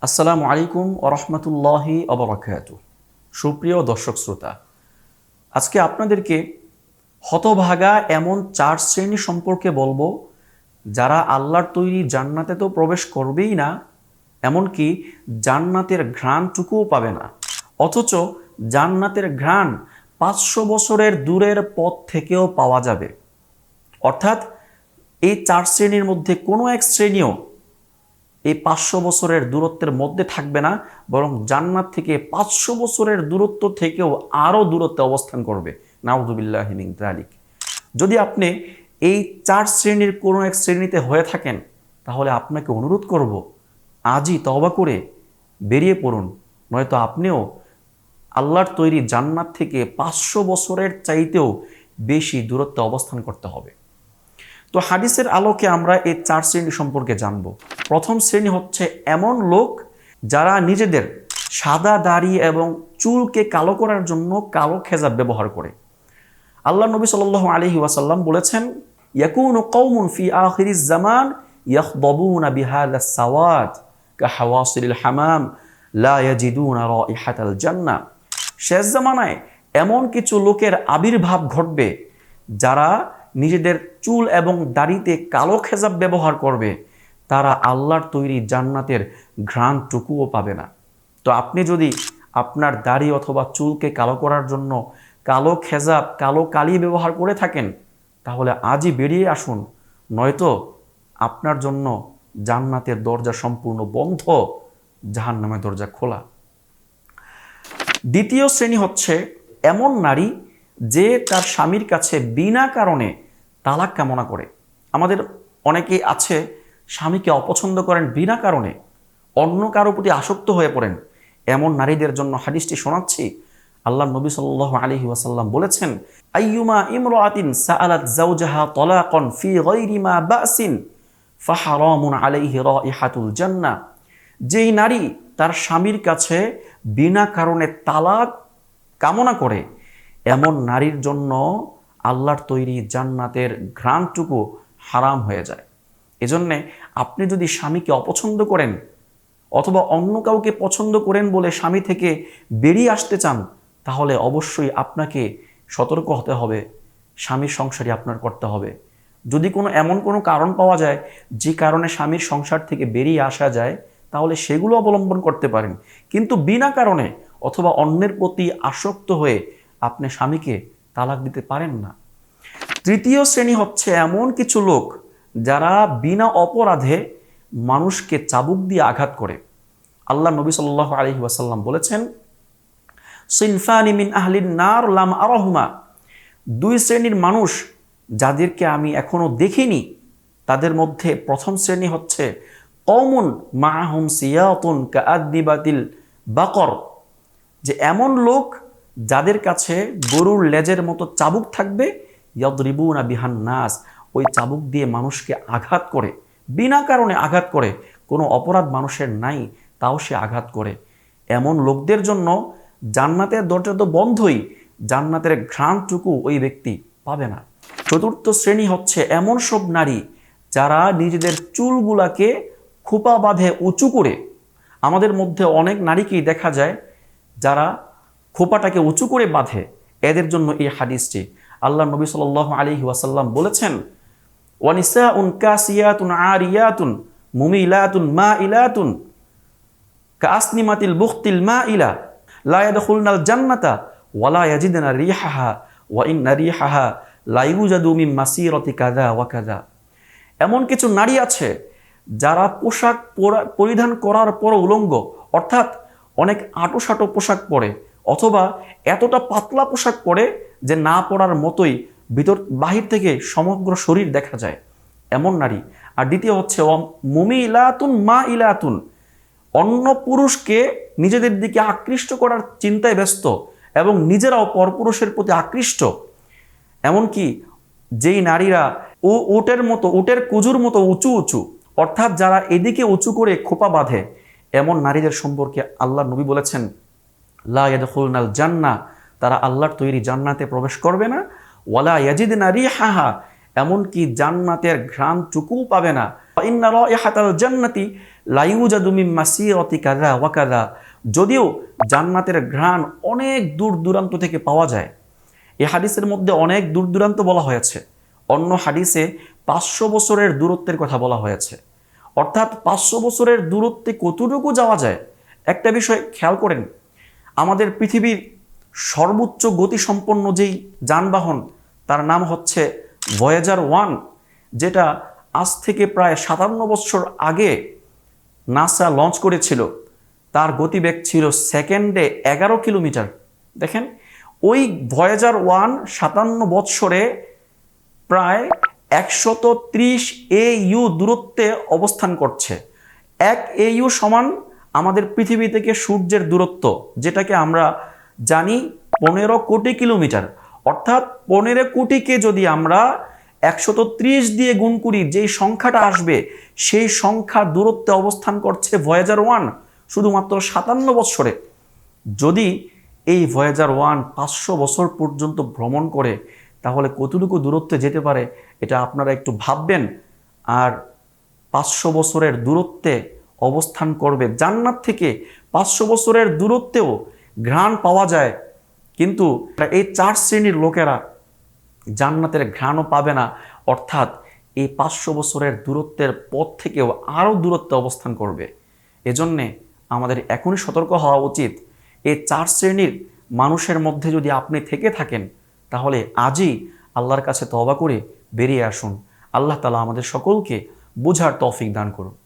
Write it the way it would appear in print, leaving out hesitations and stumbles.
আসসালামু আলাইকুম ওরহমতুল্লাহি অবরাকাতু। সুপ্রিয় দর্শক শ্রোতা, আজকে আপনাদেরকে হতভাগা এমন 4 শ্রেণী সম্পর্কে বলবো যারা আল্লাহর তৈরি জান্নাতে তো প্রবেশ করবেই না, এমনকি জান্নাতের ঘ্রাণটুকুও পাবে না। অথচ জান্নাতের ঘ্রাণ 500 বছরের দূরের পথ থেকেও পাওয়া যাবে। অর্থাৎ এই 4 শ্রেণীর মধ্যে কোনো এক শ্রেণীও এই 500 বছরের দূরত্বের মধ্যে থাকবে না, বরং জান্নাত থেকে 500 বছরের দূরত্ব থেকেও আরও দূরত্বে অবস্থান করবে। নাউযুবিল্লাহি মিন যালিক। যদি আপনি এই 4 শ্রেণীর কোনো এক শ্রেণীতে হয়ে থাকেন, তাহলে আপনাকে অনুরোধ করব আজই তওবা করে বেরিয়ে পড়ুন, নয়তো আপনিও আল্লাহর তৈরি জান্নাত থেকে 500 বছরের চাইতেও বেশি দূরত্বে অবস্থান করতে হবে। তো হাদিসের আলোকে আমরা এই 4 শ্রেণী সম্পর্কে জানব। প্রথম শ্রেণী হচ্ছে এমন লোক যারা নিজেদের সাদা দাড়ি এবং চুলকে কালো করার জন্য কালো খেজাব ব্যবহার করে। আল্লাহ নবী সাল্লাল্লাহু আলাইহি ওয়াসাল্লাম বলেছেন, ইয়াকুনু কওমুন ফি আখিরিজ জামান ইয়াখদাবুনা বিহাযা সাওয়াদ কাহাওয়াসিল হামাম লা ইয়াজিদুনা রাইহাতাল জান্নাহ। শেষ জামানায় এমন কিছু লোকের আবির্ভাব ঘটবে যারা নিজেদের চুল এবং দাড়িতে কালো খেজাব ব্যবহার করবে, তারা আল্লাহর তৈরি জান্নাতের ঘ্রাণটুকুও পাবে না। তো আপনি যদি আপনার দাড়ি অথবা চুলকে কালো করার জন্য কালো খেজাব, কালো কালি ব্যবহার করে থাকেন, তাহলে আজই বেরিয়ে আসুন, নয়তো আপনার জন্য জান্নাতের দরজা সম্পূর্ণ বন্ধ, জাহান্নামের দরজা খোলা। দ্বিতীয় শ্রেণী হচ্ছে এমন নারী যে তার স্বামীর কাছে বিনা কারণে তালাক কামনা করে। আমাদের অনেকেই আছে স্বামীকে অপছন্দ করেন বিনা কারণে, অন্য কারো প্রতি আসক্ত হয়ে পড়েন। এমন নারীদের জন্য হাদিসটি শোনাচ্ছি। আল্লাহ নবী সাল্লাল্লাহু আলাইহি ওয়াসাল্লাম বলেছেন, আইয়ুমা ইমরাআতিন সাআলাত যাওজাহা তালাকান ফি গায়রি মা বাসিন ফাহারামুন আলাইহি রাইহাতুল জান্নাহ। যেই নারী তার স্বামীর কাছে বিনা কারণে তালাক কামনা করে, এমন নারীর জন্য আল্লাহর তৈরি জান্নাতের ঘ্রাণটুকু হারাম হয়ে যায়। এজন্যে আপনি যদি স্বামীকে অপছন্দ করেন অথবা অন্য কাউকে পছন্দ করেন বলে স্বামী থেকে বেরিয়ে আসতে চান, তাহলে অবশ্যই আপনাকে সতর্ক হতে হবে, স্বামীর সংসারই আপনার করতে হবে। যদি এমন কোনো কারণ পাওয়া যায় যে কারণে স্বামীর সংসার থেকে বেরিয়ে আসা যায়, তাহলে সেগুলো অবলম্বন করতে পারেন। কিন্তু বিনা কারণে অথবা অন্যের প্রতি আসক্ত হয়ে আপনি স্বামীকে তালাক দিতে পারেন না। তৃতীয় শ্রেণী হচ্ছে এমন কিছু লোক যারা বিনা অপরাধে মানুষকে চাবুক দিয়ে আঘাত করে। আল্লাহ নবী সাল্লাল্লাহু আলাইহি ওয়াসাল্লাম বলেছেন, সিনফানি মিন আহলিন নার লাম আরাহুমা। 2 শ্রেণীর মানুষ যাদেরকে আমি এখনো দেখিনি, তাদের মধ্যে প্রথম শ্রেণী হচ্ছে কওমুন মাআহুম সিয়াতুন কাআদনিবাতিল বাকর। যে এমন লোক যাদের কাছে গরুর লেজের মতো চাবুক থাকবে, ইয়াদরিবুনা বিহান নাস, ওই চাবুক দিয়ে মানুষকে আঘাত করে, বিনা কারণে আঘাত করে, কোনো অপরাধ মানুষের নাই তাও সে আঘাত করে। এমন লোকদের জন্য জান্নাতের দরজা তো বন্ধই, জান্নাতের ঘ্রাণটুকু ওই ব্যক্তি পাবে না। চতুর্থ শ্রেণী হচ্ছে এমন সব নারী যারা নিজেদের চুলগুলাকে খোপা বাঁধে উঁচু করে। আমাদের মধ্যে অনেক নারীকেই দেখা যায় যারা খোপাটাকে উঁচু করে বাঁধে। এদের জন্য এই হাদিসটি। আল্লাহ নবী সাল্লাল্লাহু আলাইহি ওয়াসাল্লাম বলেছেন, ওয়ানিসাউন কাসিয়াতুন আরিয়াতুন মুমিলাতুন মাইলাতুন কাসনিমাতিল বুখতিল মাইলা লা ইয়াদখুলনাল জান্নাতা ওয়ালা ইয়াজিদনা রিহাহা ওয়া ইন্না রিহাহা লা ইউজাদু মিন মাসিরাতি কাযা ওয়া কাযা। এমন কিছু নারী আছে যারা পোশাক পরিধান করার পর উলঙ্গ, অর্থাৎ অনেক আঁটোসাঁটো পোশাক পরে অথবা এতটা পাতলা পোশাক পরে যে না পরার মতোই বাহির থেকে সমগ্র শরীর দেখা যায়, এমন নারী। আর দ্বিতীয় হচ্ছে মুমিলাতুন মাইলাতুন, অন্য পুরুষকে নিজেদের দিকে আকৃষ্ট করার চিন্তায় ব্যস্ত এবং নিজেরাও পরপুরুষের প্রতি আকৃষ্ট। এমনকি যেই নারীরা উটের কুজুর মতো উঁচু উঁচু, অর্থাৎ যারা এদিকে উঁচু করে খোপা বাঁধে, এমন নারীদের সম্পর্কে আল্লাহ নবী বলেছেন, লা ইয়াদখুলনাল জান্নাহ, তারা আল্লাহর তৈরি জান্নাতে প্রবেশ করবে না। ওয়ালা ইয়াজিদনা রিহাহা, এমনকি জান্নাতের ঘ্রাণটুকুও পাবে না। ইন্না রাইহাতাল জান্নাতি লা ইউজাদু মিন মাসিরাতি কাযা ওয়া কাযা, যদিও জান্নাতের ঘ্রাণ অনেক দূর দূরান্ত থেকে পাওয়া যায়। এই হাদিসের মধ্যে অনেক দূর দূরান্ত বলা হয়েছে, অন্য হাদিসে 500 বছরের দূরত্বের কথা বলা হয়েছে। অর্থাৎ 500 বছরের দূরত্বে কতটুকু যাওয়া যায়। একটা বিষয় খেয়াল করেন, আমাদের পৃথিবীর সর্বোচ্চ গতিসম্পন্ন যেই যানবাহন তার নাম হচ্ছে ভয়েজার 1, যেটা আজ থেকে প্রায় 57 বছর আগে নাসা লঞ্চ করেছিল। তার গতিবেগ ছিল সেকেন্ডে 11 কিলোমিটার। দেখেন, ওই ভয়েজার 1 57 বৎসরে প্রায় 130 AU দূরত্বে অবস্থান করছে। 1 AU সমান আমাদের পৃথিবী থেকে সূর্যের দূরত্ব, যেটাকে আমরা জানি 15 কোটি কিলোমিটার। অর্থাৎ 15 কোটিকে যদি আমরা 130 দিয়ে গুণ করি, যেই সংখ্যাটা আসবে সেই সংখ্যা দূরত্বে অবস্থান করছে ভয়েজার 1 শুধুমাত্র 57 বৎসরে। যদি এই ভয়েজার 1 500 বছর পর্যন্ত ভ্রমণ করে, তাহলে কতটুকু দূরত্বে যেতে পারে এটা আপনারা একটু ভাববেন। আর 500 বছরের দূরত্বে অবস্থান করবে, জান্নাত থেকে 500 বছরের দূরত্বেও ঘ্রাণ পাওয়া যায়, কিন্তু এই 4 শ্রেণীর লোকেরা জান্নাতের ঘ্রাণও পাবে না। অর্থাৎ এই 500 বছরের দূরত্বের পথ থেকেও আরও দূরত্বে অবস্থান করবে। এজন্যে আমাদের এখনই সতর্ক হওয়া উচিত। এই 4 শ্রেণীর মানুষের মধ্যে যদি আপনি থেকে থাকেন, তাহলে আজই আল্লাহর কাছে তওবা করে বেরিয়ে আসুন। আল্লাহ তাআলা আমাদের সকলকে বুঝার তৌফিক দান করুন।